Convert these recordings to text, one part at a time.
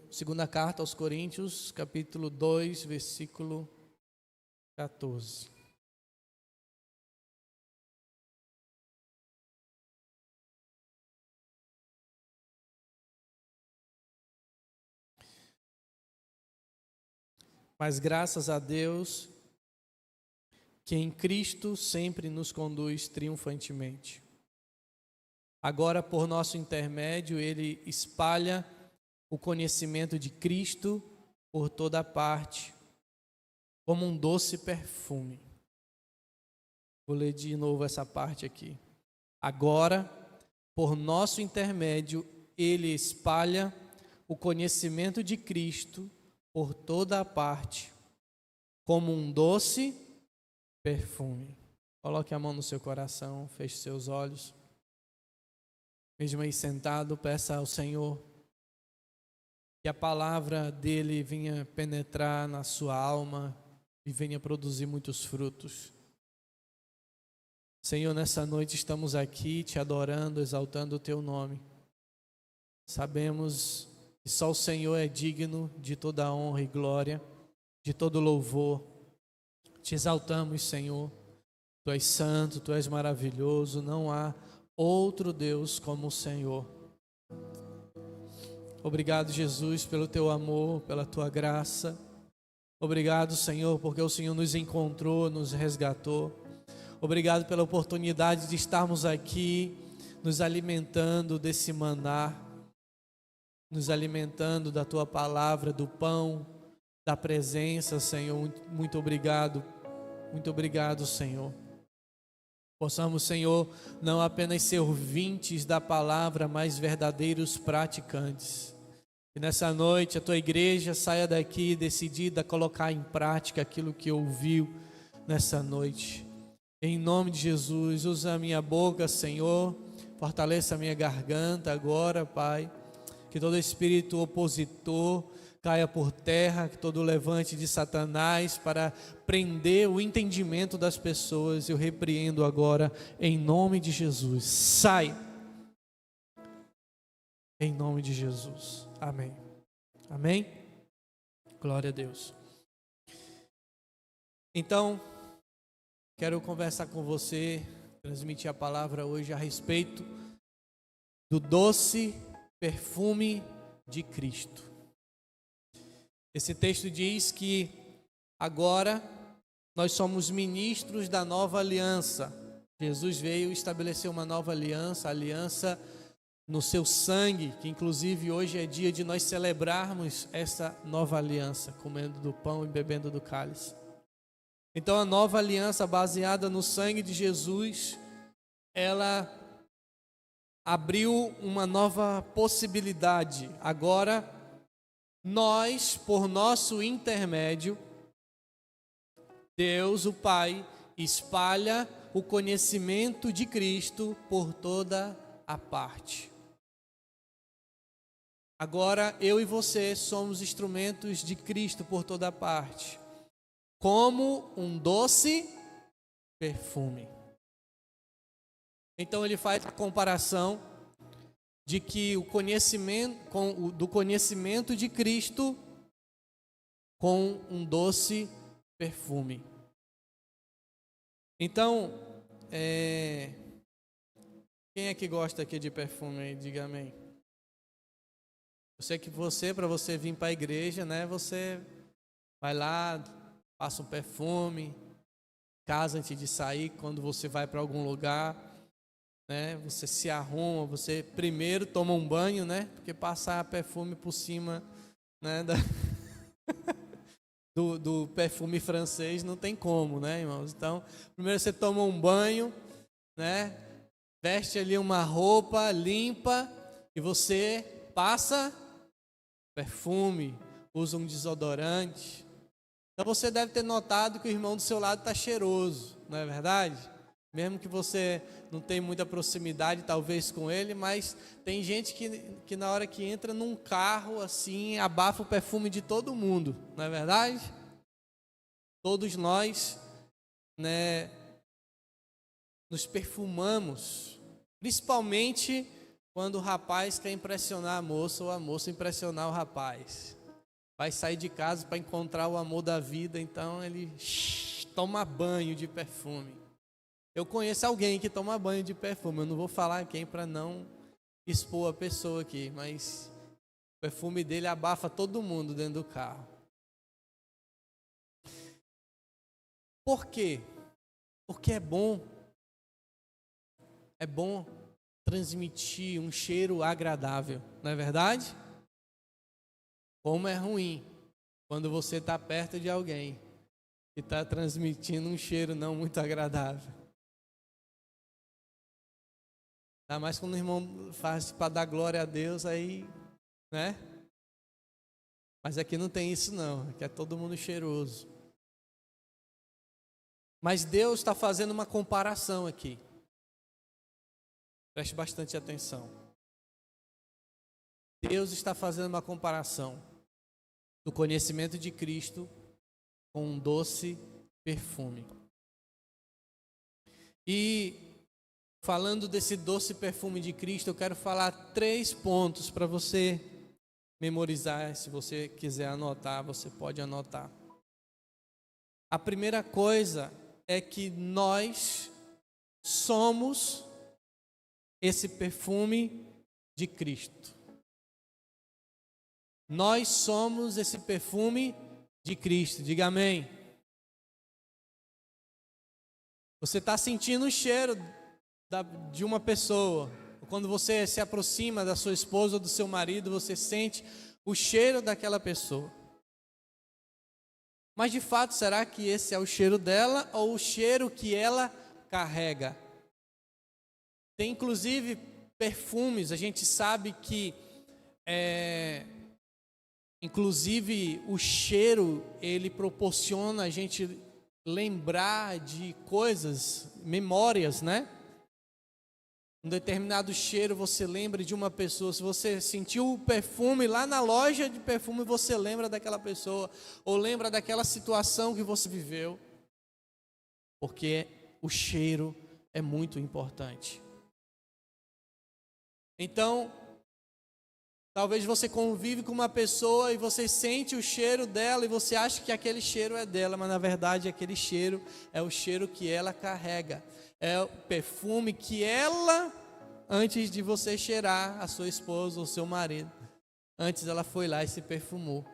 Segunda carta aos Coríntios, capítulo 2, versículo 14. Mas graças a Deus, que em Cristo sempre nos conduz triunfantemente. Agora, por nosso intermédio, Ele espalha o conhecimento de Cristo por toda parte, como um doce perfume. Vou ler de novo essa parte aqui. Agora, por nosso intermédio, Ele espalha o conhecimento de Cristo por toda a parte, como um doce perfume. Coloque a mão no seu coração, feche seus olhos. Mesmo aí sentado, peça ao Senhor que a palavra dele venha penetrar na sua alma e venha produzir muitos frutos. Senhor, nessa noite estamos aqui te adorando, exaltando o teu nome. Sabemos que só o Senhor é digno de toda a honra e glória, de todo louvor. Te exaltamos, Senhor. Tu és santo, tu és maravilhoso, não há outro Deus como o Senhor. Obrigado, Jesus, pelo teu amor, pela tua graça. Obrigado, Senhor, porque o Senhor nos encontrou, nos resgatou. Obrigado pela oportunidade de estarmos aqui, nos alimentando desse maná, nos alimentando da tua palavra, do pão, da presença, Senhor. Muito obrigado, Senhor. Possamos, Senhor, não apenas ser ouvintes da palavra, mas verdadeiros praticantes. E nessa noite a tua igreja saia daqui decidida a colocar em prática aquilo que ouviu nessa noite. Em nome de Jesus, usa a minha boca, Senhor, fortaleça a minha garganta agora, Pai. Que todo espírito opositor caia por terra, que todo levante de Satanás para prender o entendimento das pessoas, eu repreendo agora em nome de Jesus. Sai! Em nome de Jesus. Amém. Amém? Glória a Deus. Então, quero conversar com você, transmitir a palavra hoje a respeito do doce perfume de Cristo. Esse texto diz que agora nós somos ministros da nova aliança. Jesus veio estabelecer uma nova aliança, a aliança no seu sangue, que inclusive hoje é dia de nós celebrarmos essa nova aliança, comendo do pão e bebendo do cálice. Então a nova aliança baseada no sangue de Jesus, ela abriu uma nova possibilidade. Agora nós, por nosso intermédio, Deus, o Pai, espalha o conhecimento de Cristo por toda a parte. Agora, eu e você somos instrumentos de Cristo por toda a parte, como um doce perfume. Então, ele faz a comparação de que o conhecimento, do conhecimento de Cristo com um doce perfume. Então, quem é que gosta aqui de perfume aí? Diga amém. Eu sei que para você vir para a igreja, né? Você vai lá, passa um perfume, casa antes de sair, quando você vai para algum lugar, né? Você se arruma, você primeiro toma um banho, né? Porque passar perfume por cima, né? do perfume francês não tem como, né, irmãos? Então, primeiro você toma um banho, né? Veste ali uma roupa limpa e você passa perfume, usa um desodorante. Então você deve ter notado que o irmão do seu lado está cheiroso, não é verdade? Mesmo que você não tenha muita proximidade talvez com ele, mas tem gente que na hora que entra num carro assim, abafa o perfume de todo mundo, não é verdade? Todos nós, né, nos perfumamos, principalmente quando o rapaz quer impressionar a moça ou a moça impressionar o rapaz. Vai sair de casa para encontrar o amor da vida, então ele toma banho de perfume. Eu conheço alguém que toma banho de perfume, eu não vou falar quem para não expor a pessoa aqui, mas o perfume dele abafa todo mundo dentro do carro. Por quê? Porque é bom transmitir um cheiro agradável, não é verdade? Como é ruim quando você está perto de alguém que está transmitindo um cheiro não muito agradável. Ainda mais quando o irmão faz para dar glória a Deus, aí, né? Mas aqui não tem isso não, aqui é todo mundo cheiroso. Mas Deus está fazendo uma comparação aqui. Preste bastante atenção. Deus está fazendo uma comparação do conhecimento de Cristo com um doce perfume. E falando desse doce perfume de Cristo, eu quero falar 3 pontos para você memorizar. Se você quiser anotar, você pode anotar. A primeira coisa é que nós somos esse perfume de Cristo. Nós somos esse perfume de Cristo. Diga amém. Você está sentindo o cheiro de uma pessoa. Quando você se aproxima da sua esposa ou do seu marido, você sente o cheiro daquela pessoa. Mas de fato, será que esse é o cheiro dela ou o cheiro que ela carrega? Tem inclusive perfumes, a gente sabe que inclusive o cheiro, ele proporciona a gente lembrar de coisas, memórias, né? Um determinado cheiro, você lembra de uma pessoa. Se você sentiu o perfume lá na loja de perfume, você lembra daquela pessoa, ou lembra daquela situação que você viveu, porque o cheiro é muito importante. Então, talvez você convive com uma pessoa e você sente o cheiro dela e você acha que aquele cheiro é dela, mas na verdade aquele cheiro é o cheiro que ela carrega. É o perfume que ela, antes de você cheirar a sua esposa ou seu marido, antes ela foi lá e se perfumou.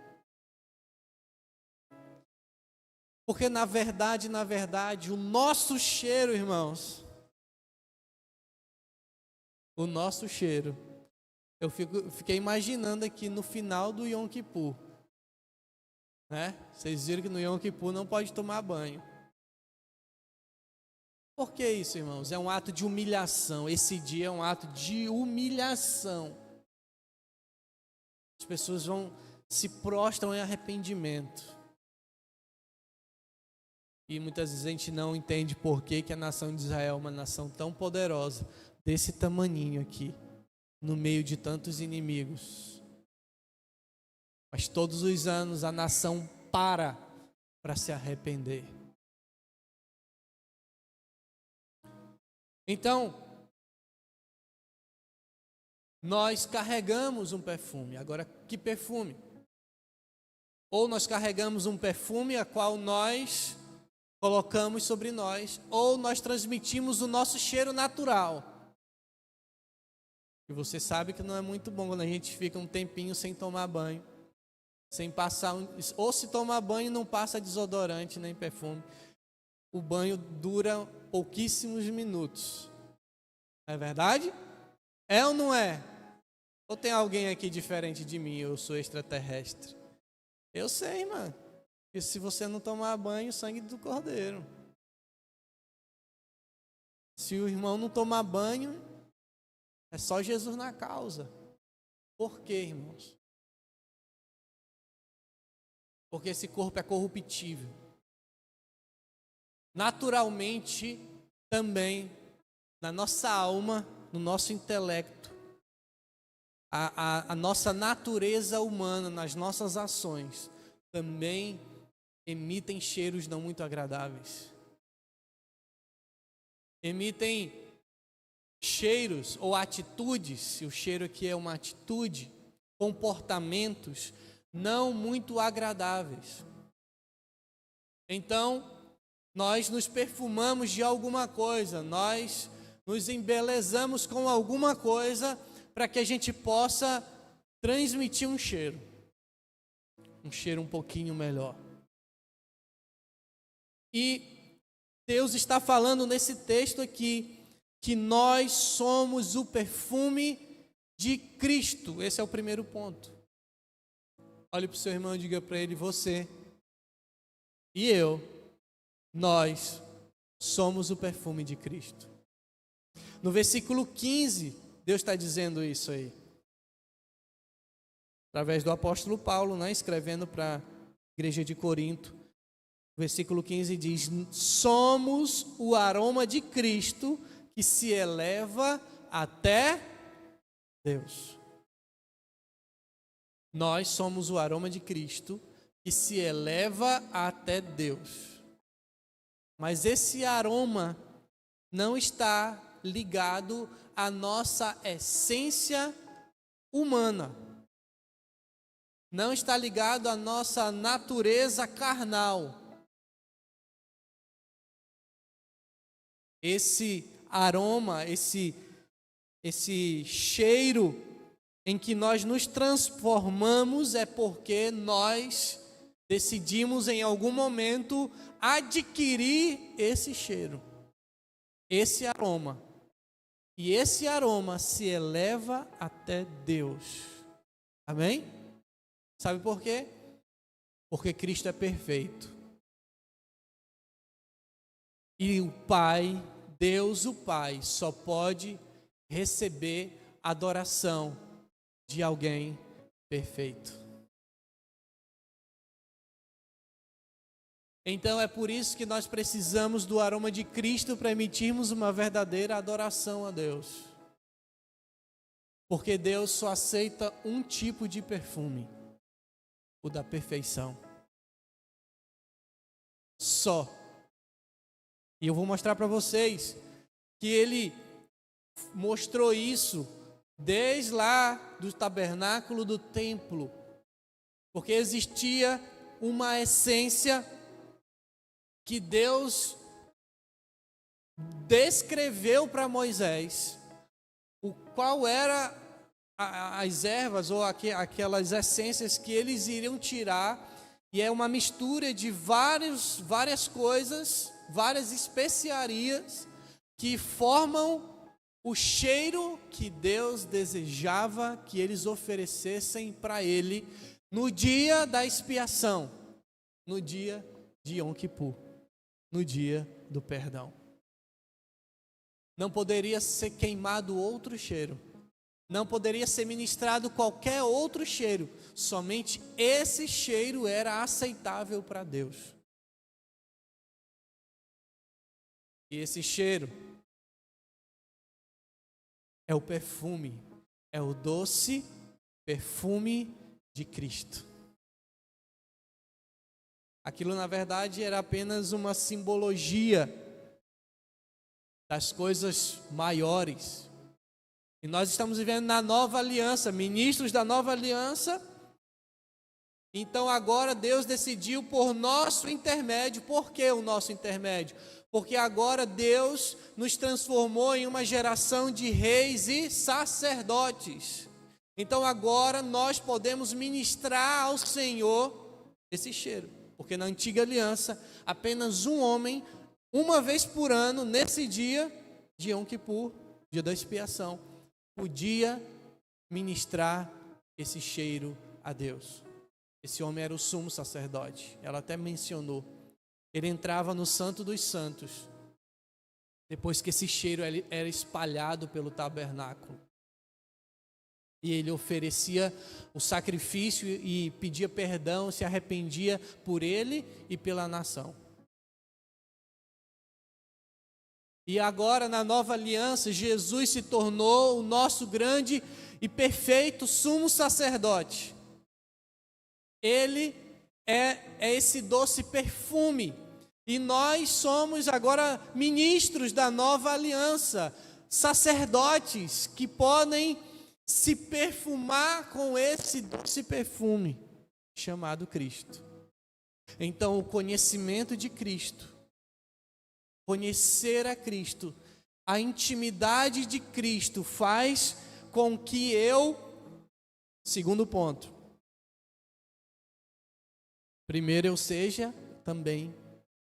Porque na verdade, o nosso cheiro, irmãos, o nosso cheiro, eu fiquei imaginando aqui no final do Yom Kippur, né? Vocês viram que no Yom Kippur não pode tomar banho. Por que isso, irmãos? É um ato de humilhação. Esse dia é um ato de humilhação. As pessoas se prostram em arrependimento. E muitas vezes a gente não entende por que a nação de Israel é uma nação tão poderosa, desse tamaninho aqui, no meio de tantos inimigos. Mas todos os anos a nação para se arrepender. Então, nós carregamos um perfume. Agora, que perfume? Ou nós carregamos um perfume a qual nós colocamos sobre nós, ou nós transmitimos o nosso cheiro natural. E você sabe que não é muito bom quando a gente fica um tempinho sem tomar banho, sem passar, ou se tomar banho não passa desodorante nem perfume. O banho dura pouquíssimos minutos. É verdade? É ou não é? Ou tem alguém aqui diferente de mim? Eu sou extraterrestre. Eu sei, mano. Que se você não tomar banho, sangue do cordeiro. Se o irmão não tomar banho, é só Jesus na causa. Por quê, irmãos? Porque esse corpo é corruptível. Naturalmente, também, na nossa alma, no nosso intelecto, a nossa natureza humana, nas nossas ações, também emitem cheiros não muito agradáveis. Emitem cheiros ou atitudes, se o cheiro aqui é uma atitude, comportamentos não muito agradáveis. Então, nós nos perfumamos de alguma coisa, nós nos embelezamos com alguma coisa para que a gente possa transmitir um cheiro um pouquinho melhor. E Deus está falando nesse texto aqui que nós somos o perfume de Cristo. Esse é o primeiro ponto. Olhe para o seu irmão e diga para ele: você e eu, nós somos o perfume de Cristo. No versículo 15, Deus está dizendo isso aí, através do apóstolo Paulo, né, escrevendo para a igreja de Corinto. O versículo 15 diz: somos o aroma de Cristo que se eleva até Deus. Nós somos o aroma de Cristo que se eleva até Deus. Mas esse aroma não está ligado à nossa essência humana. Não está ligado à nossa natureza carnal. Esse aroma, esse cheiro em que nós nos transformamos é porque nós decidimos em algum momento adquirir esse cheiro, esse aroma. E esse aroma se eleva até Deus. Amém? Sabe por quê? Porque Cristo é perfeito. E o Pai, Deus o Pai, só pode receber adoração de alguém perfeito. Então é por isso que nós precisamos do aroma de Cristo para emitirmos uma verdadeira adoração a Deus. Porque Deus só aceita um tipo de perfume, o da perfeição. Só. E eu vou mostrar para vocês que Ele mostrou isso desde lá do tabernáculo do templo. Porque existia uma essência que Deus descreveu para Moisés, o qual era as ervas ou aquelas essências que eles iriam tirar, e é uma mistura de várias coisas, várias especiarias que formam o cheiro que Deus desejava que eles oferecessem para Ele no dia da expiação, no dia de Yom Kippur, no dia do perdão. Não poderia ser queimado outro cheiro, não poderia ser ministrado qualquer outro cheiro, somente esse cheiro era aceitável para Deus. E esse cheiro é o perfume, é o doce perfume de Cristo. Aquilo, na verdade, era apenas uma simbologia das coisas maiores. E nós estamos vivendo na nova aliança, ministros da nova aliança. Então agora Deus decidiu por nosso intermédio. Por que o nosso intermédio? Porque agora Deus nos transformou em uma geração de reis e sacerdotes. Então agora nós podemos ministrar ao Senhor esse cheiro. Porque na antiga aliança, apenas um homem, uma vez por ano, nesse dia de Yom Kippur, dia da expiação, podia ministrar esse cheiro a Deus. Esse homem era o sumo sacerdote. Ela até mencionou. Ele entrava no Santo dos Santos, depois que esse cheiro era espalhado pelo tabernáculo. E ele oferecia o sacrifício e pedia perdão, se arrependia por ele e pela nação. E agora, na nova aliança, Jesus se tornou o nosso grande e perfeito sumo sacerdote. Ele é esse doce perfume. E nós somos agora ministros da nova aliança. sacerdotes que podem se perfumar com esse doce perfume chamado Cristo. Então, o conhecimento de Cristo, conhecer a Cristo, a intimidade de Cristo faz com que segundo ponto, primeiro eu seja também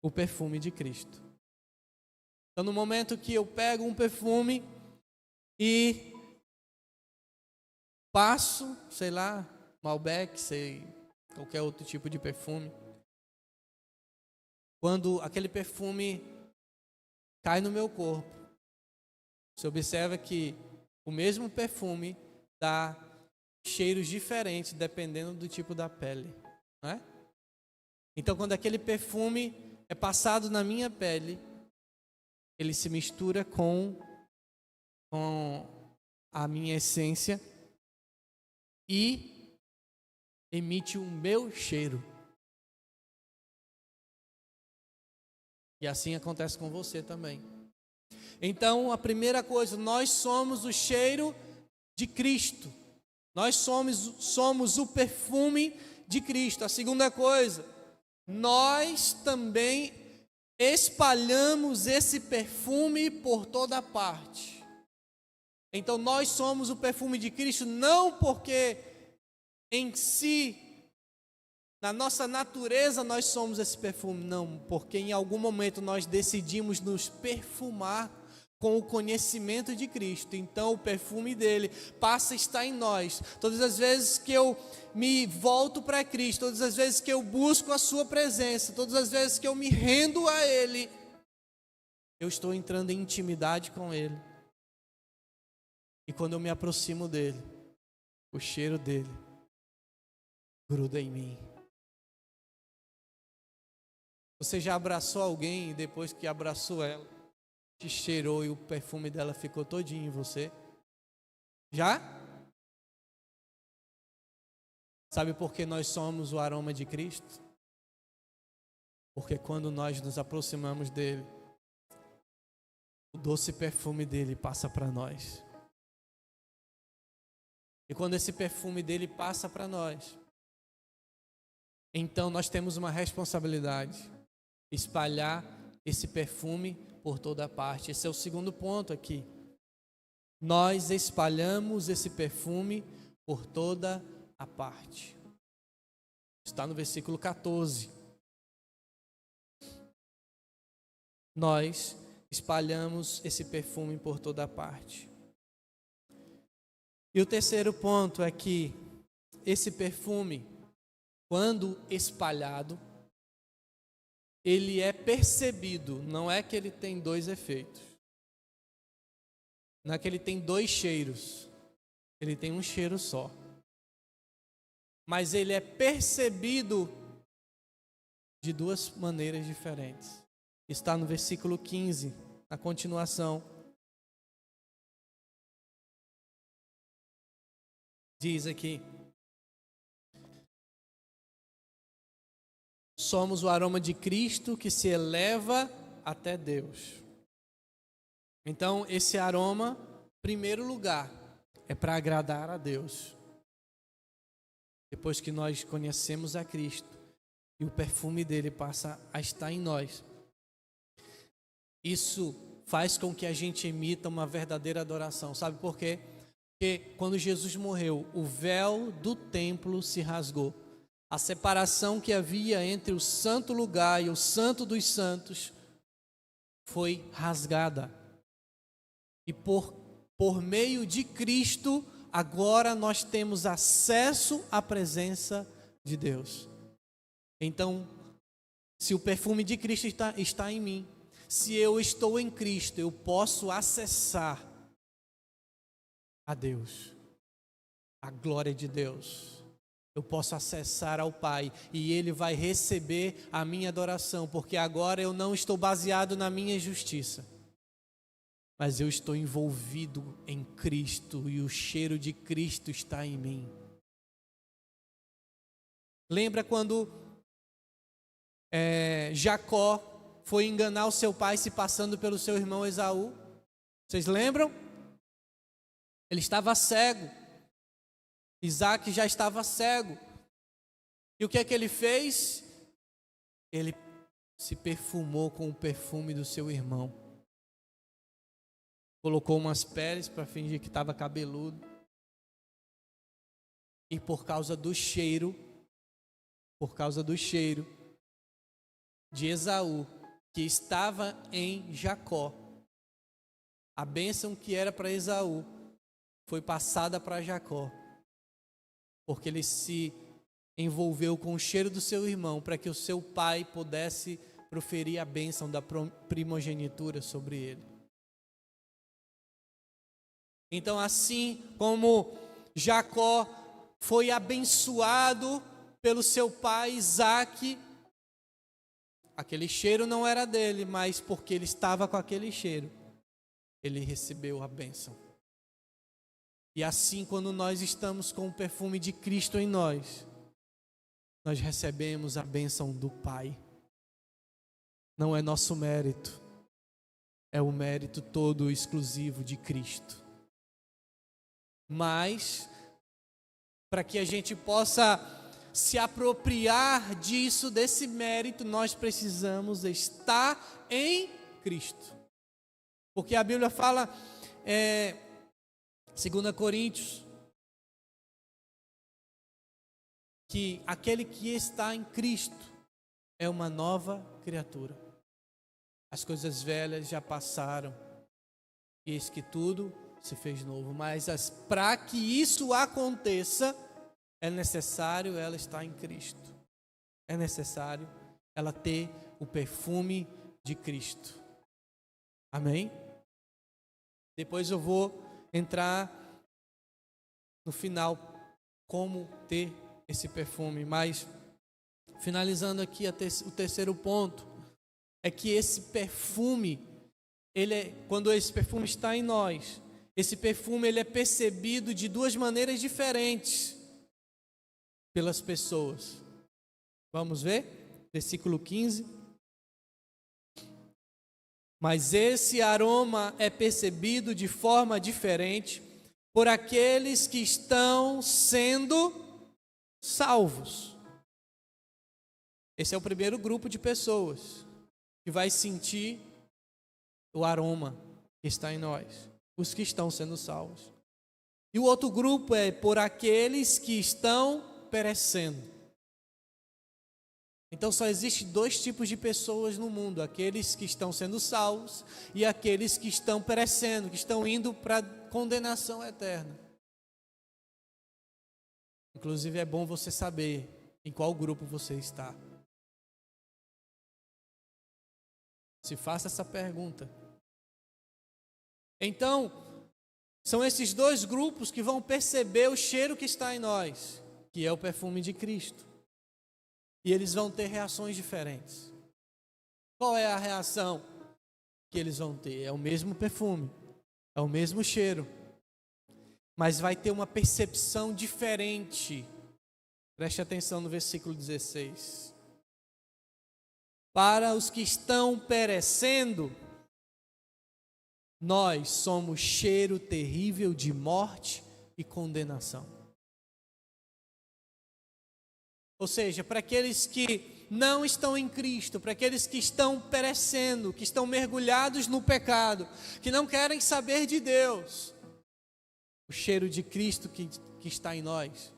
o perfume de Cristo. Então, no momento que eu pego um perfume e passo, sei lá, Malbec, qualquer outro tipo de perfume, quando aquele perfume cai no meu corpo, você observa que o mesmo perfume dá cheiros diferentes dependendo do tipo da pele, não é? Então, quando aquele perfume é passado na minha pele, ele se mistura com a minha essência e emite o meu cheiro. E assim acontece com você também. Então, a primeira coisa, nós somos o cheiro de Cristo. Nós somos o perfume de Cristo. A segunda coisa, nós também espalhamos esse perfume por toda parte. Então, nós somos o perfume de Cristo não porque em si, na nossa natureza, nós somos esse perfume. Não, porque em algum momento nós decidimos nos perfumar com o conhecimento de Cristo. Então o perfume dele passa a estar em nós. Todas as vezes que eu me volto para Cristo, todas as vezes que eu busco a sua presença, todas as vezes que eu me rendo a ele, eu estou entrando em intimidade com ele. E quando eu me aproximo dele, o cheiro dele gruda em mim. Você já abraçou alguém e depois que abraçou ela, te cheirou e o perfume dela ficou todinho em você? Já? Sabe por que nós somos o aroma de Cristo? Porque quando nós nos aproximamos dele, o doce perfume dele passa para nós. E quando esse perfume dele passa para nós, então nós temos uma responsabilidade: espalhar esse perfume por toda parte. Esse é o segundo ponto aqui. Nós espalhamos esse perfume por toda a parte. Está no versículo 14. Nós espalhamos esse perfume por toda a parte. E o terceiro ponto é que esse perfume, quando espalhado, ele é percebido. Não é que ele tem dois efeitos. Não é que ele tem dois cheiros. Ele tem um cheiro só. Mas ele é percebido de duas maneiras diferentes. Está no versículo 15, na continuação. Diz aqui: somos o aroma de Cristo que se eleva até Deus. Então, esse aroma, em primeiro lugar, é para agradar a Deus. Depois que nós conhecemos a Cristo e o perfume dele passa a estar em nós, isso faz com que a gente emita uma verdadeira adoração. Sabe por quê? Porque quando Jesus morreu, o véu do templo se rasgou. A separação que havia entre o santo lugar e o santo dos santos foi rasgada. E por meio de Cristo, agora nós temos acesso à presença de Deus. Então, se o perfume de Cristo está em mim, se eu estou em Cristo, eu posso acessar a Deus, a glória de Deus. Eu posso acessar ao Pai e Ele vai receber a minha adoração, porque agora eu não estou baseado na minha justiça, mas eu estou envolvido em Cristo e o cheiro de Cristo está em mim. Lembra quando Jacó foi enganar o seu pai se passando pelo seu irmão Esaú? Vocês lembram? Ele estava cego. Isaac já estava cego. E o que é que ele fez? Ele se perfumou com o perfume do seu irmão. Colocou umas peles para fingir que estava cabeludo. E por causa do cheiro de Esaú, que estava em Jacó, a bênção que era para Esaú foi passada para Jacó, porque ele se envolveu com o cheiro do seu irmão, para que o seu pai pudesse proferir a bênção da primogenitura sobre ele. Então, assim como Jacó foi abençoado pelo seu pai Isaque, aquele cheiro não era dele, mas porque ele estava com aquele cheiro, ele recebeu a bênção. E assim, quando nós estamos com o perfume de Cristo em nós recebemos a bênção do Pai. Não é nosso mérito, é o mérito todo exclusivo de Cristo. Mas, para que a gente possa se apropriar disso, desse mérito, nós precisamos estar em Cristo. Porque a Bíblia fala, 2 Coríntios, que aquele que está em Cristo é uma nova criatura. As coisas velhas já passaram, e eis que tudo se fez novo. Mas para que isso aconteça, é necessário ela estar em Cristo. É necessário ela ter o perfume de Cristo. Amém? Depois eu vou entrar no final como ter esse perfume, mas finalizando aqui o terceiro ponto é que esse perfume, quando esse perfume está em nós, esse perfume ele é percebido de duas maneiras diferentes pelas pessoas. Vamos ver? Versículo 15. Mas esse aroma é percebido de forma diferente por aqueles que estão sendo salvos. Esse é o primeiro grupo de pessoas que vai sentir o aroma que está em nós, os que estão sendo salvos. E o outro grupo é por aqueles que estão perecendo. Então só existe dois tipos de pessoas no mundo: aqueles que estão sendo salvos e aqueles que estão perecendo, que estão indo para a condenação eterna. Inclusive é bom você saber em qual grupo você está. Se faça essa pergunta. Então, são esses dois grupos que vão perceber o cheiro que está em nós, que é o perfume de Cristo. E eles vão ter reações diferentes. Qual é a reação que eles vão ter? É o mesmo perfume, é o mesmo cheiro, mas vai ter uma percepção diferente. Preste atenção no versículo 16. Para os que estão perecendo, nós somos cheiro terrível de morte e condenação. Ou seja, para aqueles que não estão em Cristo, para aqueles que estão perecendo, que estão mergulhados no pecado, que não querem saber de Deus, o cheiro de Cristo que está em nós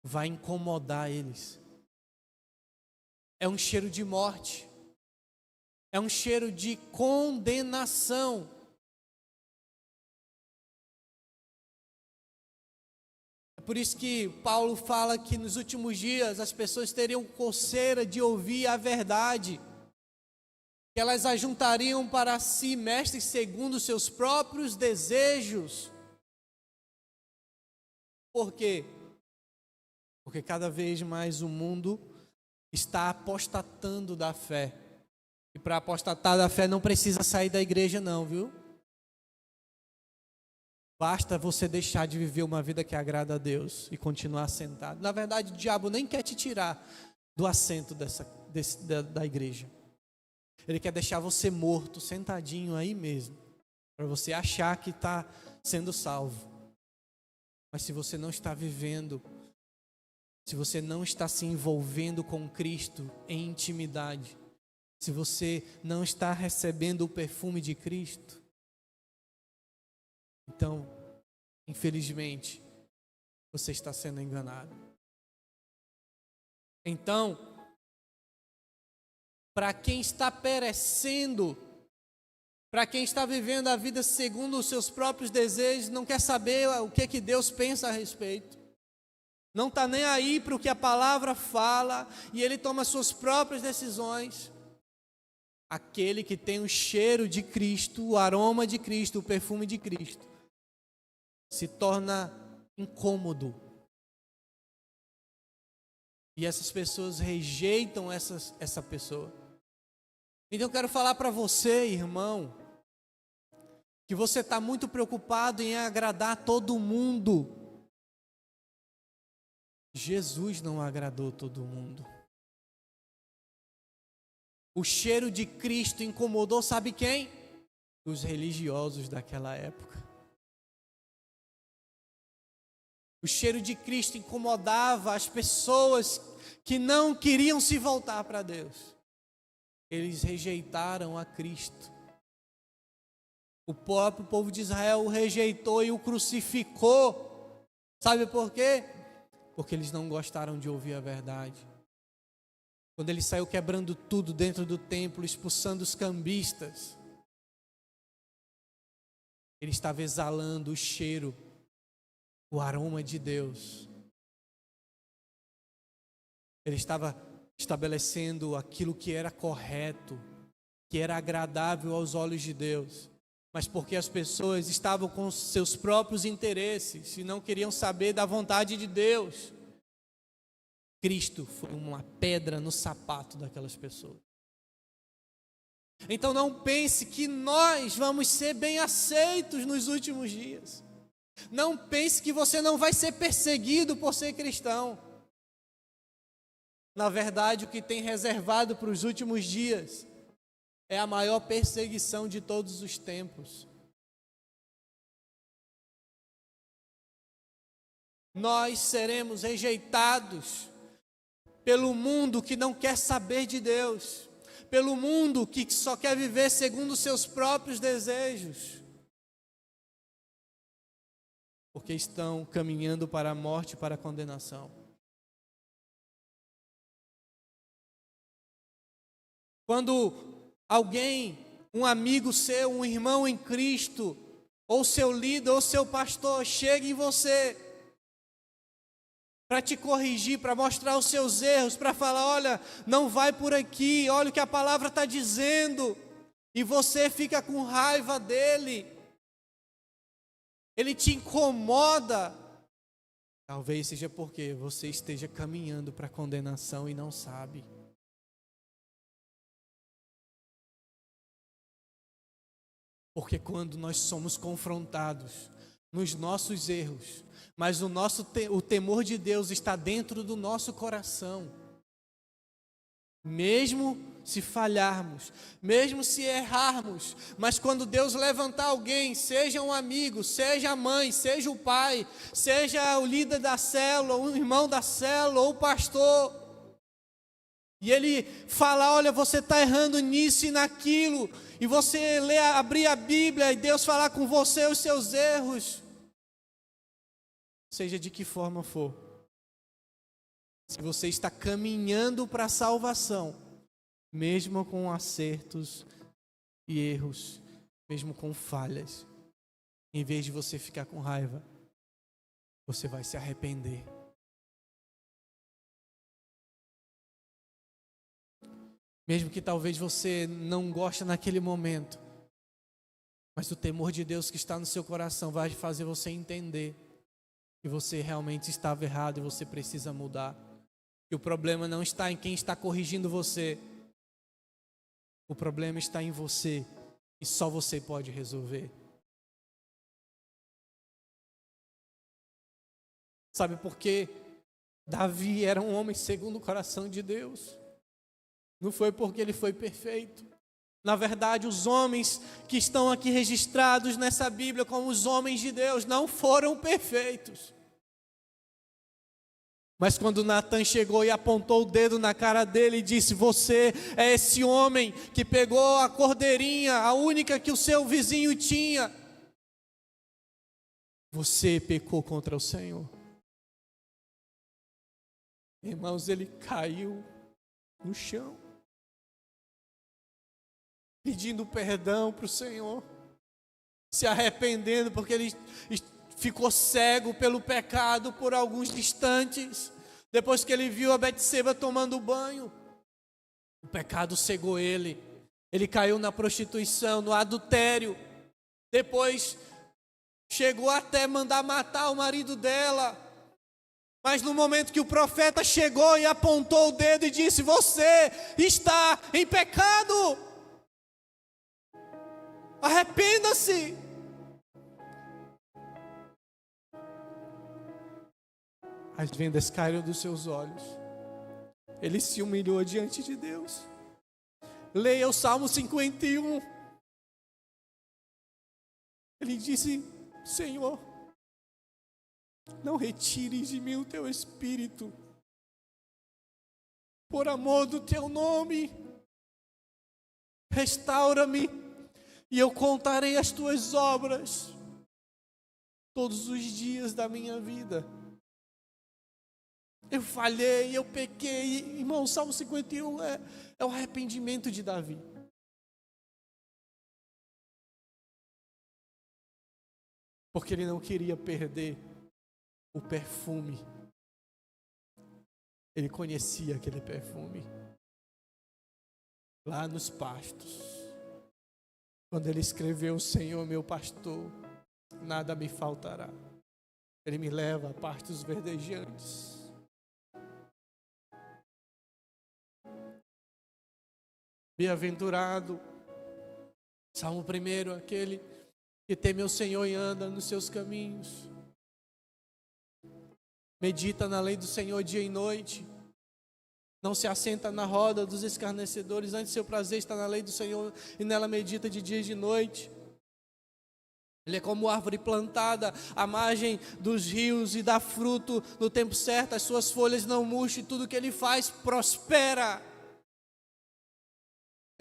vai incomodar eles. É um cheiro de morte, é um cheiro de condenação. Por isso que Paulo fala que nos últimos dias as pessoas teriam coceira de ouvir a verdade, que elas ajuntariam para si mestres segundo seus próprios desejos. Por quê? Porque cada vez mais o mundo está apostatando da fé. E para apostatar da fé não precisa sair da igreja não, viu? Basta você deixar de viver uma vida que agrada a Deus e continuar sentado. Na verdade, o diabo nem quer te tirar do assento da igreja. Ele quer deixar você morto, sentadinho aí mesmo, para você achar que está sendo salvo. Mas se você não está vivendo, se você não está se envolvendo com Cristo em intimidade, se você não está recebendo o perfume de Cristo, então, infelizmente, você está sendo enganado. Então, para quem está perecendo, para quem está vivendo a vida segundo os seus próprios desejos, não quer saber o que Deus pensa a respeito, não está nem aí para o que a palavra fala, e ele toma suas próprias decisões. Aquele que tem o cheiro de Cristo, o aroma de Cristo, o perfume de Cristo, se torna incômodo. E essas pessoas rejeitam essa pessoa. Então eu quero falar para você, irmão, que você está muito preocupado em agradar todo mundo. Jesus não agradou todo mundo. O cheiro de Cristo incomodou, sabe quem? Os religiosos daquela época. O cheiro de Cristo incomodava as pessoas que não queriam se voltar para Deus. Eles rejeitaram a Cristo. O próprio povo de Israel o rejeitou e o crucificou. Sabe por quê? Porque eles não gostaram de ouvir a verdade. Quando ele saiu quebrando tudo dentro do templo, expulsando os cambistas, ele estava exalando o cheiro, o aroma de Deus. Ele estava estabelecendo aquilo que era correto, que era agradável aos olhos de Deus. Mas porque as pessoas estavam com seus próprios interesses e não queriam saber da vontade de Deus, Cristo foi uma pedra no sapato daquelas pessoas. Então não pense que nós vamos ser bem aceitos nos últimos dias. Não pense que você não vai ser perseguido por ser cristão. Na verdade, o que tem reservado para os últimos dias é a maior perseguição de todos os tempos. Nós seremos rejeitados pelo mundo que não quer saber de Deus, pelo mundo que só quer viver segundo os seus próprios desejos, porque estão caminhando para a morte e para a condenação. Quando alguém, um amigo seu, um irmão em Cristo, ou seu líder, ou seu pastor, chega em você para te corrigir, para mostrar os seus erros, para falar, olha, não vai por aqui, olha o que a palavra está dizendo, e você fica com raiva dele, ele te incomoda, talvez seja porque você esteja caminhando para a condenação e não sabe. Porque quando nós somos confrontados nos nossos erros, mas o temor de Deus está dentro do nosso coração, mesmo se falharmos, mesmo se errarmos, mas quando Deus levantar alguém, seja um amigo, seja a mãe, seja o pai, seja o líder da célula, o irmão da célula, ou o pastor, e ele fala, olha, você está errando nisso e naquilo, e você abrir a Bíblia e Deus falar com você os seus erros, seja de que forma for, se você está caminhando para a salvação, mesmo com acertos e erros, mesmo com falhas, em vez de você ficar com raiva, você vai se arrepender. Mesmo que talvez você não goste naquele momento, mas o temor de Deus que está no seu coração vai fazer você entender que você realmente estava errado e você precisa mudar. Que o problema não está em quem está corrigindo você. O problema está em você e só você pode resolver. Sabe por quê? Davi era um homem segundo o coração de Deus. Não foi porque ele foi perfeito. Na verdade, os homens que estão aqui registrados nessa Bíblia como os homens de Deus não foram perfeitos. Mas quando Natan chegou e apontou o dedo na cara dele e disse: você é esse homem que pegou a cordeirinha, a única que o seu vizinho tinha. Você pecou contra o Senhor. Irmãos, ele caiu no chão, pedindo perdão para o Senhor, se arrependendo, porque ele ficou cego pelo pecado por alguns instantes. Depois que ele viu a Betseba tomando banho, o pecado cegou ele. Ele caiu na prostituição, no adultério. Depois chegou até mandar matar o marido dela. Mas no momento que o profeta chegou e apontou o dedo e disse: você está em pecado, arrependa-se. As vendas caíram dos seus olhos. Ele se humilhou diante de Deus. Leia o Salmo 51. Ele disse: Senhor, não retires de mim o teu espírito, por amor do teu nome. Restaura-me e eu contarei as tuas obras todos os dias da minha vida. Eu falhei, eu pequei. Irmão, o Salmo 51 é o arrependimento de Davi. Porque ele não queria perder o perfume. Ele conhecia aquele perfume lá nos pastos. Quando ele escreveu: o Senhor meu pastor, nada me faltará. Ele me leva a pastos verdejantes. Bem-aventurado, Salmo 1, aquele que teme o Senhor e anda nos seus caminhos. Medita na lei do Senhor dia e noite. Não se assenta na roda dos escarnecedores. Antes seu prazer está na lei do Senhor e nela medita de dia e de noite. Ele é como árvore plantada à margem dos rios e dá fruto no tempo certo. As suas folhas não murcham e tudo que ele faz prospera.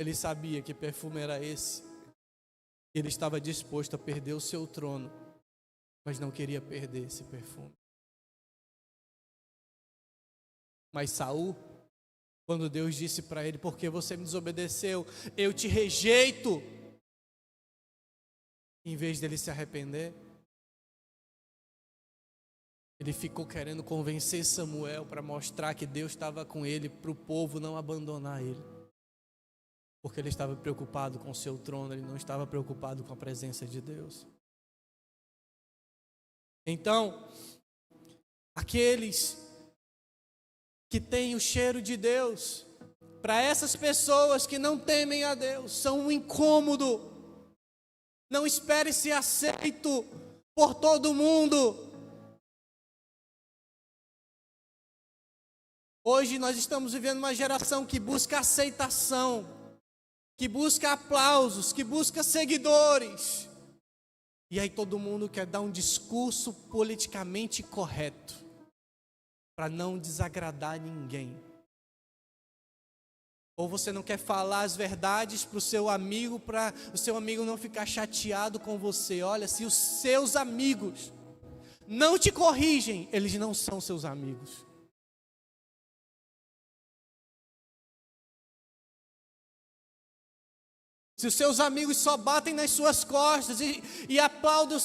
Ele sabia que perfume era esse. Ele estava disposto a perder o seu trono, mas não queria perder esse perfume. Mas Saul, quando Deus disse para ele: porque você me desobedeceu, eu te rejeito, em vez dele se arrepender, ele ficou querendo convencer Samuel para mostrar que Deus estava com ele, para o povo não abandonar ele. Porque ele estava preocupado com o seu trono, ele não estava preocupado com a presença de Deus. Então, aqueles que têm o cheiro de Deus, para essas pessoas que não temem a Deus, são um incômodo. Não espere ser aceito por todo mundo. Hoje nós estamos vivendo uma geração que busca aceitação, que busca aplausos, que busca seguidores. E aí todo mundo quer dar um discurso politicamente correto, para não desagradar ninguém. Ou você não quer falar as verdades para o seu amigo não ficar chateado com você. Olha, se os seus amigos não te corrigem, eles não são seus amigos. Se os seus amigos só batem nas suas costas e aplaudem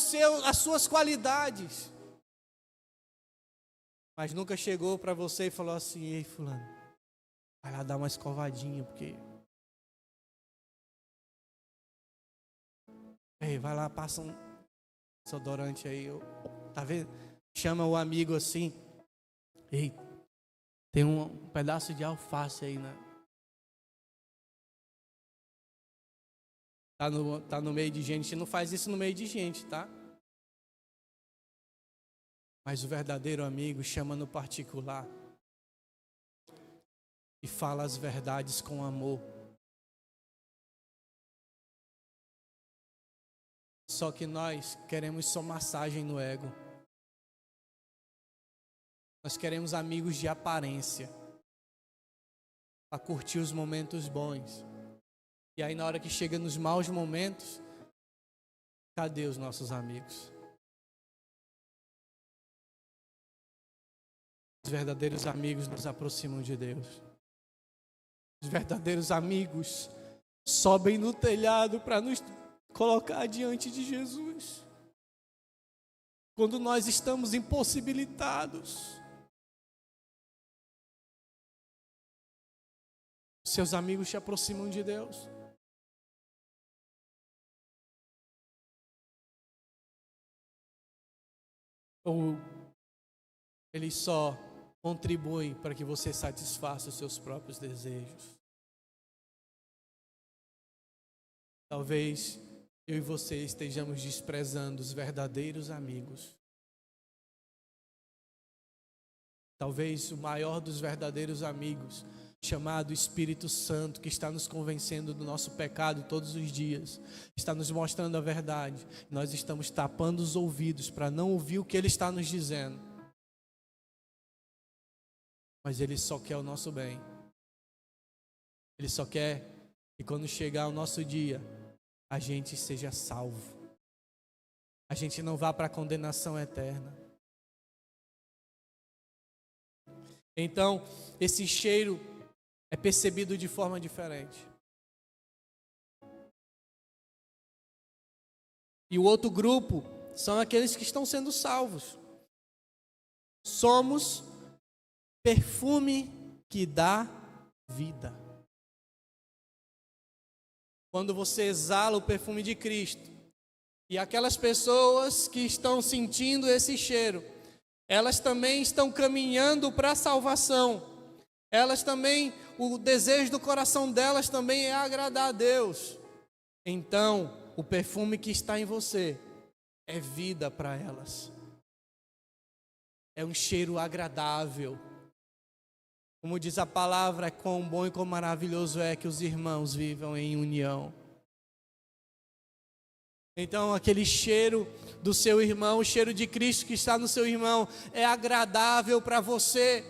as suas qualidades, mas nunca chegou para você e falou assim: ei, fulano, vai lá dar uma escovadinha, porque... Ei, vai lá, passa um desodorante aí. Tá vendo? Chama o amigo assim: ei, tem um pedaço de alface aí, né? Tá no meio de gente. A gente não faz isso no meio de gente, tá? Mas o verdadeiro amigo chama no particular e fala as verdades com amor. Só que nós queremos só massagem no ego. Nós queremos amigos de aparência, para curtir os momentos bons. E aí na hora que chega nos maus momentos, cadê os nossos amigos? Os verdadeiros amigos nos aproximam de Deus. Os verdadeiros amigos sobem no telhado para nos colocar diante de Jesus. Quando nós estamos impossibilitados, seus amigos te aproximam de Deus. Ou eles só contribuem para que você satisfaça os seus próprios desejos? Talvez eu e você estejamos desprezando os verdadeiros amigos. Talvez o maior dos verdadeiros amigos, chamado Espírito Santo, que está nos convencendo do nosso pecado todos os dias, está nos mostrando a verdade. Nós estamos tapando os ouvidos para não ouvir o que Ele está nos dizendo. Mas Ele só quer o nosso bem. Ele só quer que quando chegar o nosso dia, a gente seja salvo. A gente não vá para a condenação eterna. Então, esse cheiro é percebido de forma diferente. E o outro grupo são aqueles que estão sendo salvos. Somos perfume que dá vida. Quando você exala o perfume de Cristo, e aquelas pessoas que estão sentindo esse cheiro, elas também estão caminhando para a salvação. Elas também, o desejo do coração delas também é agradar a Deus. Então, o perfume que está em você é vida para elas. É um cheiro agradável. Como diz a palavra, quão bom e quão maravilhoso é que os irmãos vivam em união. Então, aquele cheiro do seu irmão, o cheiro de Cristo que está no seu irmão, é agradável para você.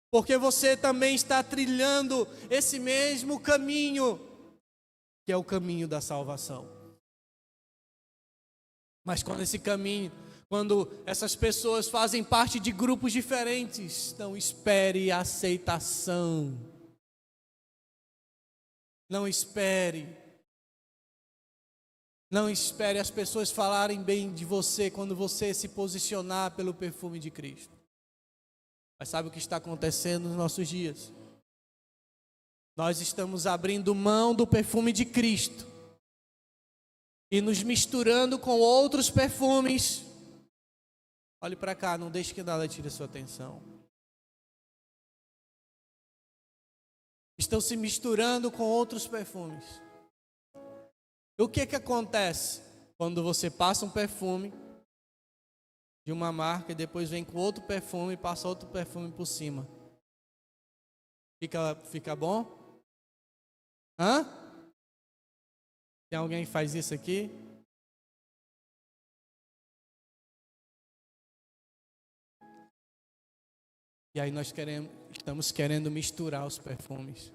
Porque você também está trilhando esse mesmo caminho, que é o caminho da salvação. Mas quando essas pessoas fazem parte de grupos diferentes, não espere aceitação. Não espere as pessoas falarem bem de você quando você se posicionar pelo perfume de Cristo. Mas sabe o que está acontecendo nos nossos dias? Nós estamos abrindo mão do perfume de Cristo e nos misturando com outros perfumes. Olhe para cá, não deixe que nada tire a sua atenção. Estão se misturando com outros perfumes. E o que acontece quando você passa um perfume de uma marca e depois vem com outro perfume e passa outro perfume por cima? Fica bom? Hã? Tem alguém que faz isso aqui? E aí nós estamos querendo misturar os perfumes.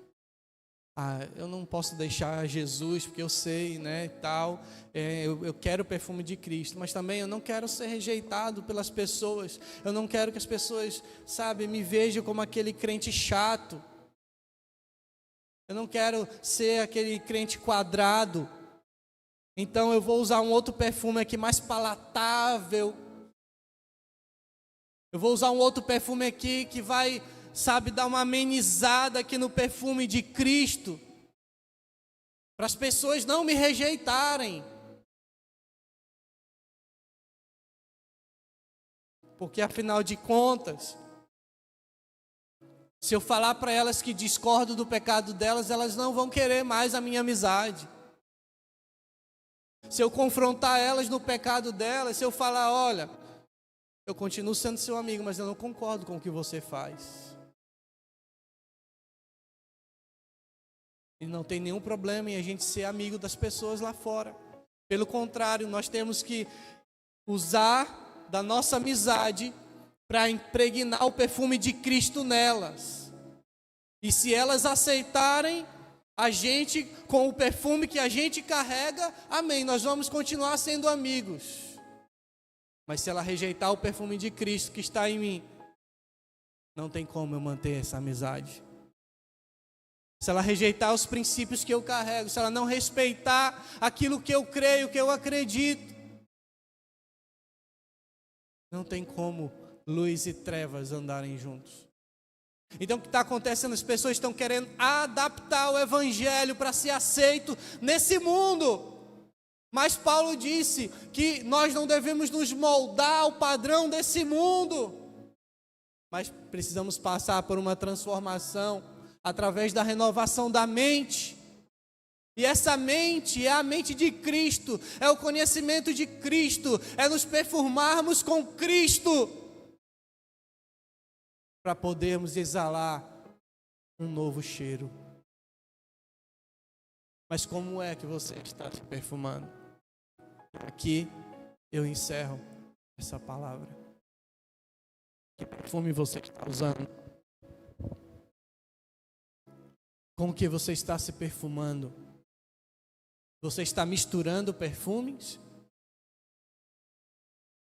Eu não posso deixar Jesus, porque eu sei, né, tal. Eu quero o perfume de Cristo, mas também eu não quero ser rejeitado pelas pessoas. Eu não quero que as pessoas, me vejam como aquele crente chato. Eu não quero ser aquele crente quadrado. Então eu vou usar um outro perfume aqui mais palatável. Eu vou usar um outro perfume aqui que vai, dar uma amenizada aqui no perfume de Cristo, para as pessoas não me rejeitarem. Porque afinal de contas, se eu falar para elas que discordo do pecado delas, elas não vão querer mais a minha amizade. Se eu confrontar elas no pecado delas, se eu falar, olha, eu continuo sendo seu amigo, mas eu não concordo com o que você faz. E não tem nenhum problema em a gente ser amigo das pessoas lá fora. Pelo contrário, nós temos que usar da nossa amizade para impregnar o perfume de Cristo nelas. E se elas aceitarem a gente com o perfume que a gente carrega, amém, nós vamos continuar sendo amigos. Mas se ela rejeitar o perfume de Cristo que está em mim, não tem como eu manter essa amizade. Se ela rejeitar os princípios que eu carrego, se ela não respeitar aquilo que eu creio, que eu acredito, não tem como luz e trevas andarem juntos. Então o que está acontecendo? As pessoas estão querendo adaptar o evangelho para ser aceito nesse mundo. Mas Paulo disse que nós não devemos nos moldar ao padrão desse mundo, mas precisamos passar por uma transformação através da renovação da mente. E essa mente é a mente de Cristo, é o conhecimento de Cristo, é nos perfumarmos com Cristo, para podermos exalar um novo cheiro. Mas como é que você está se perfumando? Aqui eu encerro essa palavra. Que perfume você está usando? Com que você está se perfumando? Você está misturando perfumes?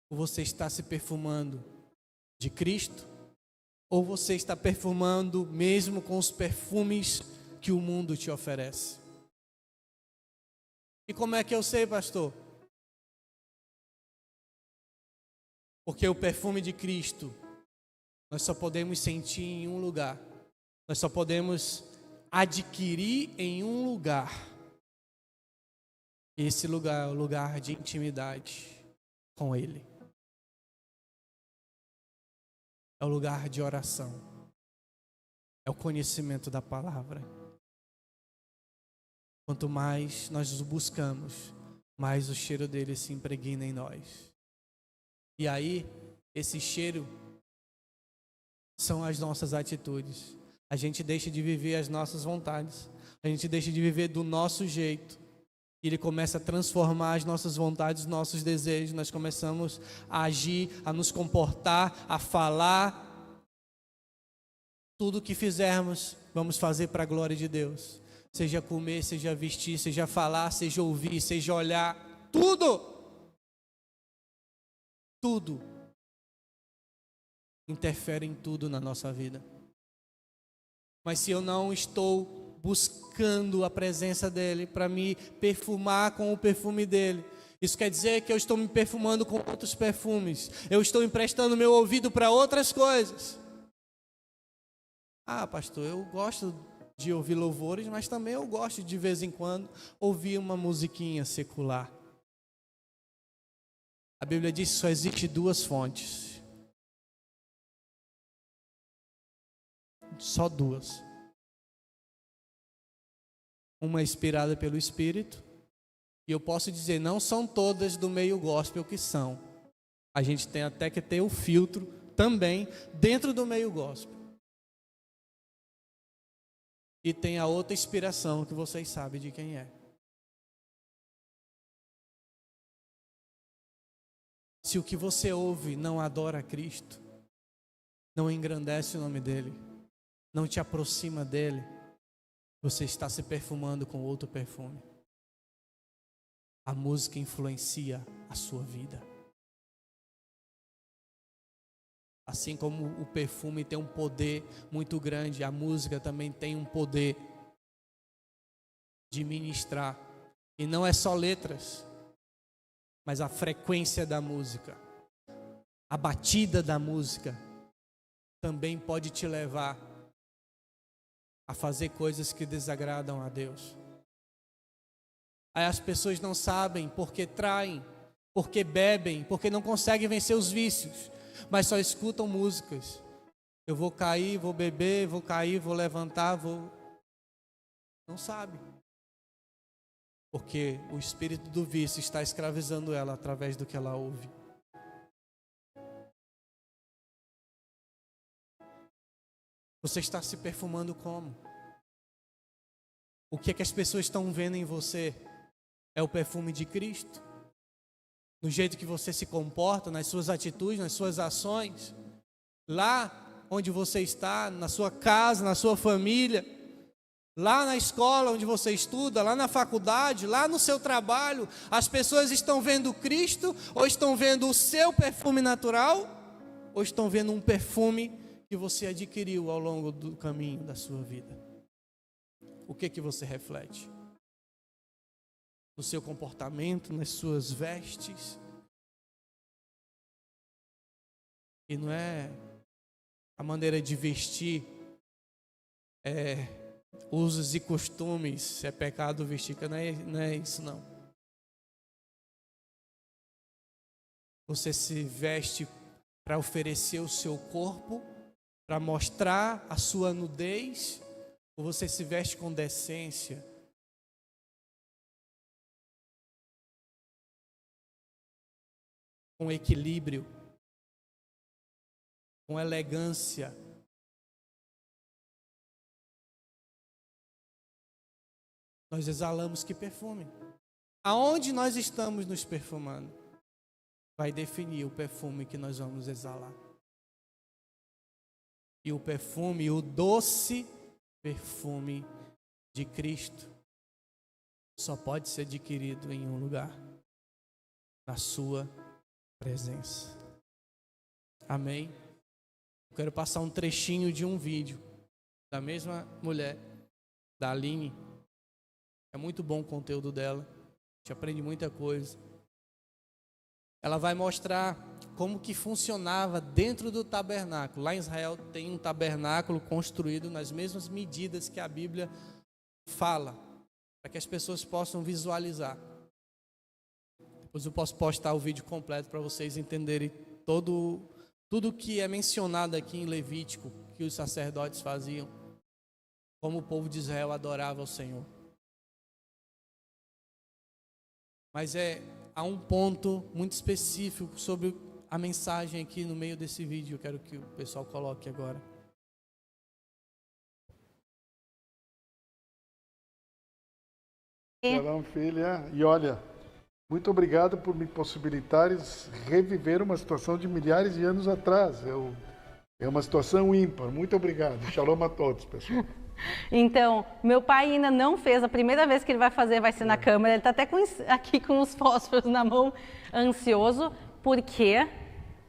Ou você está se perfumando de Cristo? Ou você está perfumando mesmo com os perfumes que o mundo te oferece? E como é que eu sei, pastor? Porque o perfume de Cristo nós só podemos sentir em um lugar. Nós só podemos adquirir em um lugar. Esse lugar é o lugar de intimidade com Ele. É o lugar de oração. É o conhecimento da palavra. Quanto mais nós o buscamos, mais o cheiro dele se impregna em nós. E aí, esse cheiro são as nossas atitudes. A gente deixa de viver as nossas vontades. A gente deixa de viver do nosso jeito. E ele começa a transformar as nossas vontades, nossos desejos. Nós começamos a agir, a nos comportar, a falar. Tudo o que fizermos, vamos fazer para a glória de Deus. Seja comer, seja vestir, seja falar, seja ouvir, seja olhar. Tudo interfere em tudo na nossa vida. Mas se eu não estou buscando a presença dele para me perfumar com o perfume dele, isso quer dizer que eu estou me perfumando com outros perfumes. Eu estou emprestando meu ouvido para outras coisas. Ah, pastor, eu gosto de ouvir louvores, mas também eu gosto de vez em quando ouvir uma musiquinha secular. A Bíblia diz que só existe duas fontes. Só duas. Uma inspirada pelo Espírito. E eu posso dizer, não são todas do meio gospel que são. A gente tem até que ter o filtro também dentro do meio gospel. E tem a outra inspiração que vocês sabem de quem é. Se o que você ouve não adora a Cristo, não engrandece o nome dele, não te aproxima dele, você está se perfumando com outro perfume. A música influencia a sua vida. Assim como o perfume tem um poder muito grande, a música também tem um poder de ministrar. E não é só letras, mas a frequência da música, a batida da música, também pode te levar a fazer coisas que desagradam a Deus. Aí as pessoas não sabem porque traem, porque bebem, porque não conseguem vencer os vícios, mas só escutam músicas. Eu vou cair, vou beber, vou cair, vou levantar, vou... Não sabe. Porque o espírito do vício está escravizando ela através do que ela ouve. Você está se perfumando como? O que é que as pessoas estão vendo em você? É o perfume de Cristo. No jeito que você se comporta, nas suas atitudes, nas suas ações. Lá onde você está, na sua casa, na sua família. Lá na escola onde você estuda, lá na faculdade, lá no seu trabalho. As pessoas estão vendo Cristo ou estão vendo o seu perfume natural? Ou estão vendo um perfume que você adquiriu ao longo do caminho da sua vida? O que você reflete? No seu comportamento, nas suas vestes? E não é a maneira de vestir, usos e costumes, se é pecado vestir, não é isso não. Você se veste para oferecer o seu corpo, para mostrar a sua nudez, ou você se veste com decência? Com equilíbrio, com elegância. Nós exalamos que perfume? Aonde nós estamos nos perfumando vai definir o perfume que nós vamos exalar. E o perfume, o doce perfume de Cristo, só pode ser adquirido em um lugar: na sua presença. Amém? Eu quero passar um trechinho de um vídeo da mesma mulher, da Aline. É muito bom o conteúdo dela. A gente aprende muita coisa. Ela vai mostrar como que funcionava dentro do tabernáculo. Lá em Israel tem um tabernáculo construído nas mesmas medidas que a Bíblia fala, para que as pessoas possam visualizar. Depois eu posso postar o vídeo completo para vocês entenderem tudo que é mencionado aqui em Levítico, que os sacerdotes faziam, como o povo de Israel adorava o Senhor. Mas há um ponto muito específico sobre a mensagem aqui no meio desse vídeo. Eu quero que o pessoal coloque agora. Shalom, filha. E olha, muito obrigado por me possibilitares reviver uma situação de milhares de anos atrás. É uma situação ímpar. Muito obrigado. Shalom a todos, pessoal. Então, meu pai ainda não fez, a primeira vez que ele vai fazer vai ser na câmera, ele está até aqui com os fósforos na mão, ansioso, porque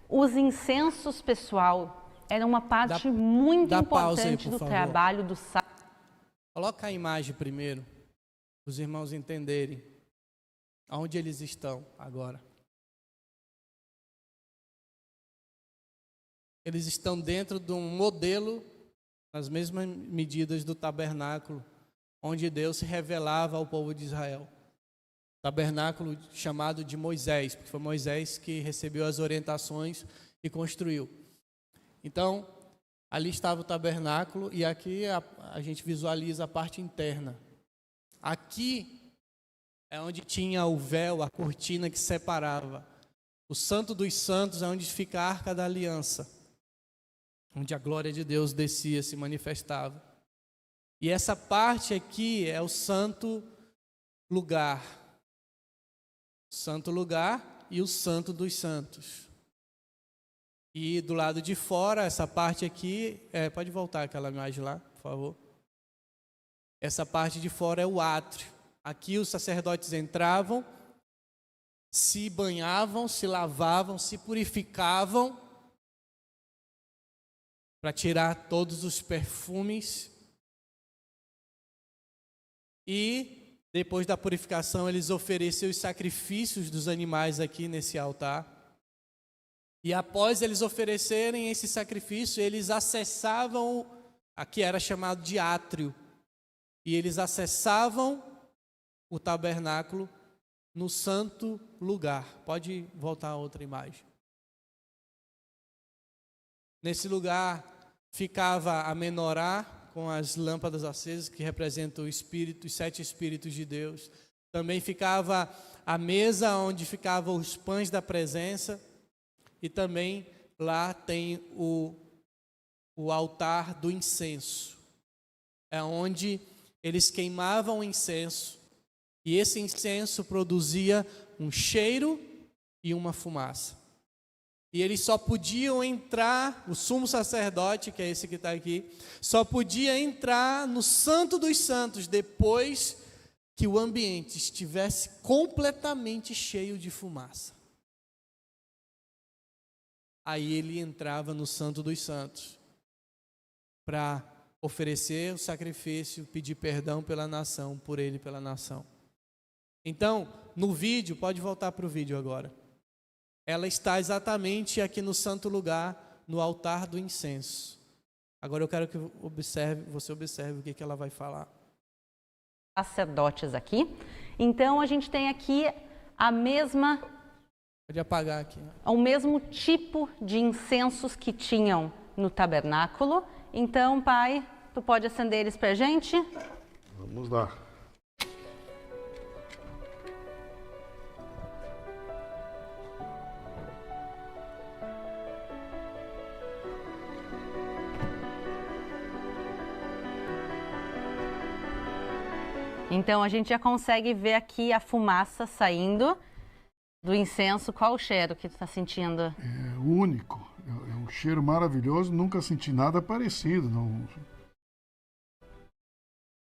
os incensos, pessoal, eram uma parte muito importante do trabalho do sábado. Coloca a imagem primeiro, para os irmãos entenderem aonde eles estão agora. Eles estão dentro de um modelo, nas mesmas medidas do tabernáculo, onde Deus se revelava ao povo de Israel. Tabernáculo chamado de Moisés, porque foi Moisés que recebeu as orientações e construiu. Então, ali estava o tabernáculo e aqui a gente visualiza a parte interna. Aqui é onde tinha o véu, a cortina que separava. O Santo dos Santos é onde fica a Arca da Aliança, onde a glória de Deus descia, se manifestava. E essa parte aqui é o santo lugar. Santo lugar e o Santo dos Santos. E do lado de fora, essa parte aqui, pode voltar aquela imagem lá, por favor. Essa parte de fora é o átrio. Aqui os sacerdotes entravam, se banhavam, se lavavam, se purificavam, para tirar todos os perfumes. E depois da purificação eles ofereciam os sacrifícios dos animais aqui nesse altar. E após eles oferecerem esse sacrifício, eles acessavam, aqui era chamado de átrio, e eles acessavam o tabernáculo no santo lugar. Pode voltar a outra imagem. Nesse lugar ficava a menorá com as lâmpadas acesas que representam o Espírito, os 7 Espíritos de Deus. Também ficava a mesa onde ficavam os pães da presença. E também lá tem o altar do incenso. É onde eles queimavam incenso E esse incenso produzia um cheiro e uma fumaça. E eles só podiam entrar, o sumo sacerdote, que é esse que está aqui, só podia entrar no Santo dos Santos depois que o ambiente estivesse completamente cheio de fumaça. Aí ele entrava no Santo dos Santos para oferecer o sacrifício, pedir perdão pela nação, por ele e pela nação. Então, no vídeo, pode voltar para o vídeo agora. Ela está exatamente aqui no santo lugar, no altar do incenso. Agora eu quero que você observe o que ela vai falar. Sacerdotes aqui. Então a gente tem aqui a mesma... Pode apagar aqui. O mesmo tipo de incensos que tinham no tabernáculo. Então, Pai, tu pode acender eles para a gente? Vamos lá. Então a gente já consegue ver aqui a fumaça saindo do incenso. Qual o cheiro que tu está sentindo? É único, é um cheiro maravilhoso, nunca senti nada parecido. Não...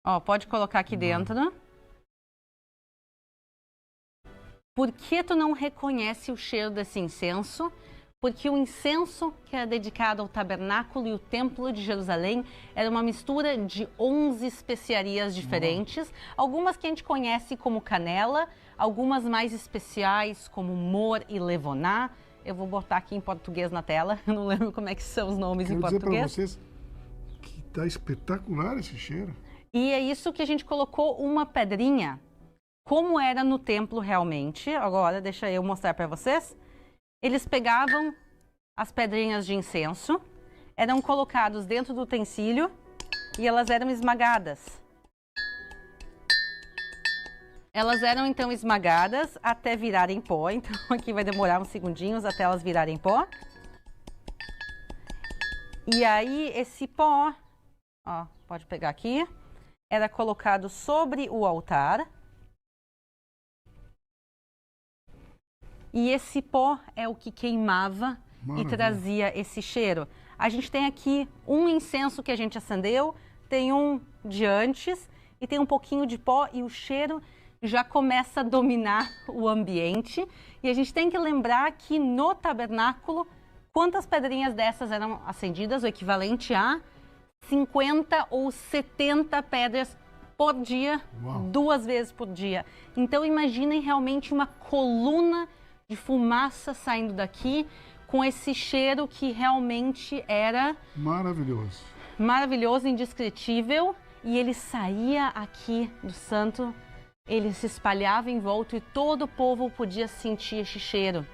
Ó, pode colocar aqui dentro. Por que tu não reconhece o cheiro desse incenso? Porque o incenso que era dedicado ao tabernáculo e o templo de Jerusalém era uma mistura de 11 especiarias diferentes, algumas que a gente conhece como canela, algumas mais especiais como mor e levoná. Eu vou botar aqui em português na tela, eu não lembro como é que são os nomes em português. Quero dizer para vocês que está espetacular esse cheiro. E é isso que a gente colocou uma pedrinha, como era no templo realmente. Agora, deixa eu mostrar para vocês. Eles pegavam as pedrinhas de incenso, eram colocados dentro do utensílio e elas eram esmagadas. Elas eram então esmagadas até virarem pó, então aqui vai demorar uns segundinhos até elas virarem pó. E aí esse pó, ó, pode pegar aqui, era colocado sobre o altar. E esse pó é o que queimava e trazia esse cheiro. A gente tem aqui um incenso que a gente acendeu, tem um de antes e tem um pouquinho de pó e o cheiro já começa a dominar o ambiente. E a gente tem que lembrar que no tabernáculo, quantas pedrinhas dessas eram acendidas? O equivalente a 50 ou 70 pedras por dia, 2 vezes por dia. Então imaginem realmente uma coluna de fumaça saindo daqui, com esse cheiro que realmente era... Maravilhoso. Maravilhoso, indescritível. E ele saía aqui do santo, ele se espalhava em volta e todo o povo podia sentir esse cheiro.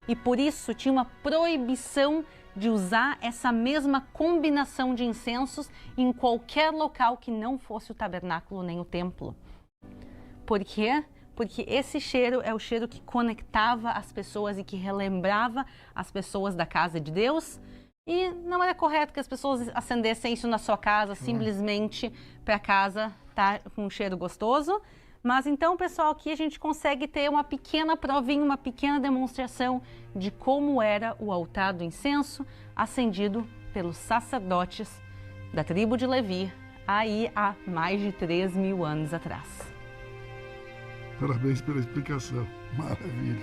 E por isso tinha uma proibição de usar essa mesma combinação de incensos em qualquer local que não fosse o tabernáculo nem o templo. Por quê? Porque esse cheiro é o cheiro que conectava as pessoas e que relembrava as pessoas da casa de Deus. E não era correto que as pessoas acendessem isso na sua casa, simplesmente para a casa estar com um cheiro gostoso. Mas então, pessoal, aqui a gente consegue ter uma pequena provinha, uma pequena demonstração de como era o altar do incenso acendido pelos sacerdotes da tribo de Levi, aí há mais de 3.000 anos atrás. Parabéns pela explicação. Maravilha.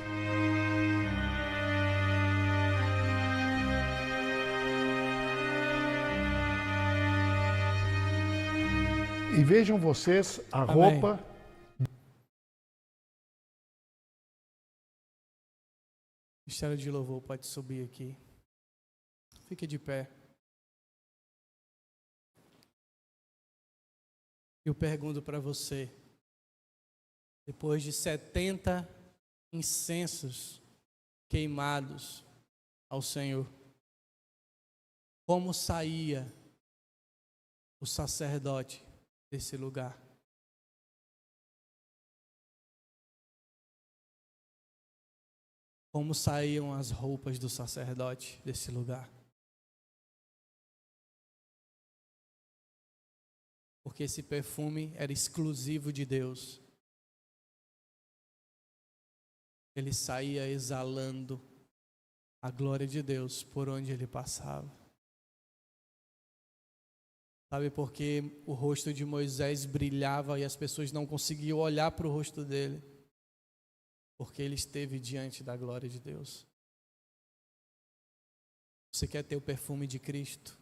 E vejam vocês a roupa. Ministério de Louvor pode subir aqui. Fique de pé. Eu pergunto para você, depois de 70 incensos queimados ao Senhor, como saía o sacerdote desse lugar? Como saíam as roupas do sacerdote desse lugar? Porque esse perfume era exclusivo de Deus. ele saía exalando a glória de Deus por onde ele passava. Sabe por que o rosto de Moisés brilhava e as pessoas não conseguiam olhar para o rosto dele? Porque ele esteve diante da glória de Deus. Você quer ter o perfume de Cristo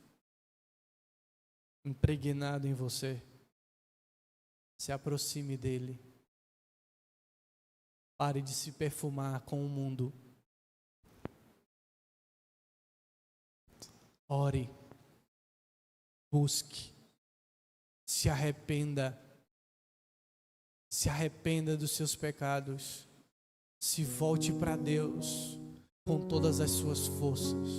impregnado em você? Se aproxime dele. Pare de se perfumar com o mundo. Ore. Busque. Se arrependa. Se arrependa dos seus pecados. Se volte para Deus com todas as suas forças.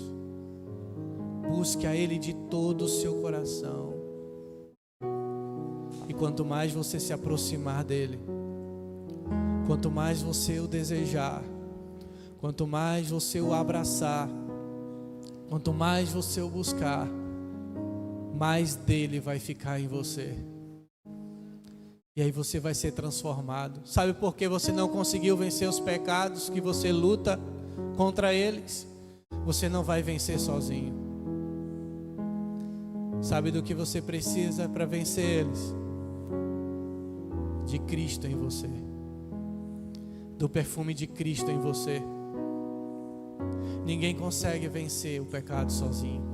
Busque a Ele de todo o seu coração. E quanto mais você se aproximar dEle, quanto mais você o desejar, quanto mais você o abraçar, quanto mais você o buscar, mais dele vai ficar em você. E aí você vai ser transformado. Sabe por que você não conseguiu vencer os pecados que você luta contra eles? Você não vai vencer sozinho. Sabe do que você precisa para vencer eles? De Cristo em você. Do perfume de Cristo em você. Ninguém consegue vencer o pecado sozinho.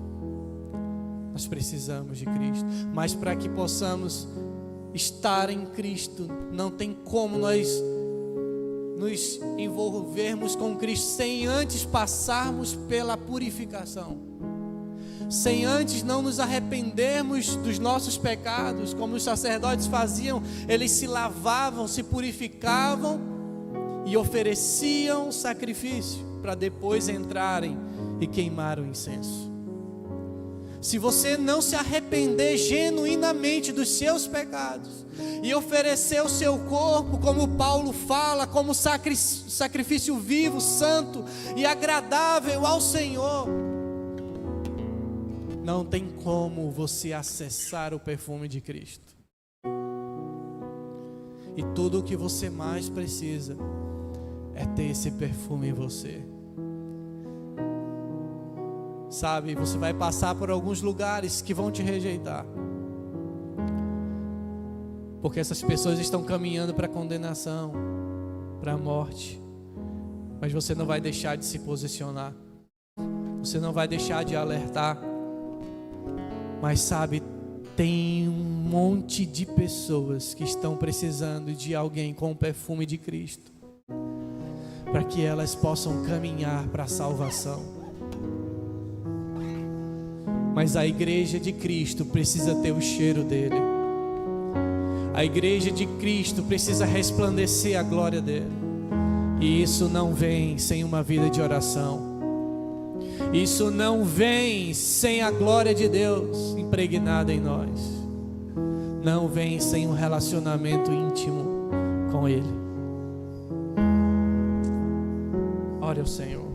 Nós precisamos de Cristo. Mas para que possamos estar em Cristo, não tem como nós nos envolvermos com Cristo sem antes passarmos pela purificação. Sem antes não nos arrependermos dos nossos pecados, como os sacerdotes faziam. Eles se lavavam, se purificavam e ofereciam sacrifício para depois entrarem e queimar o incenso. Se você não se arrepender genuinamente dos seus pecados e oferecer o seu corpo, como Paulo fala, como sacrifício vivo, santo e agradável ao Senhor, não tem como você acessar o perfume de Cristo. E tudo o que você mais precisa é ter esse perfume em você. Sabe, você vai passar por alguns lugares que vão te rejeitar, porque essas pessoas estão caminhando para a condenação, para a morte. Mas você não vai deixar de se posicionar, você não vai deixar de alertar. Mas sabe, tem um monte de pessoas que estão precisando de alguém com o perfume de Cristo, para que elas possam caminhar para a salvação. Mas a igreja de Cristo precisa ter o cheiro dele. A igreja de Cristo precisa resplandecer a glória dele. E isso não vem sem uma vida de oração. Isso não vem sem a glória de Deus impregnada em nós. Não vem sem um relacionamento íntimo com Ele. Ore ao Senhor.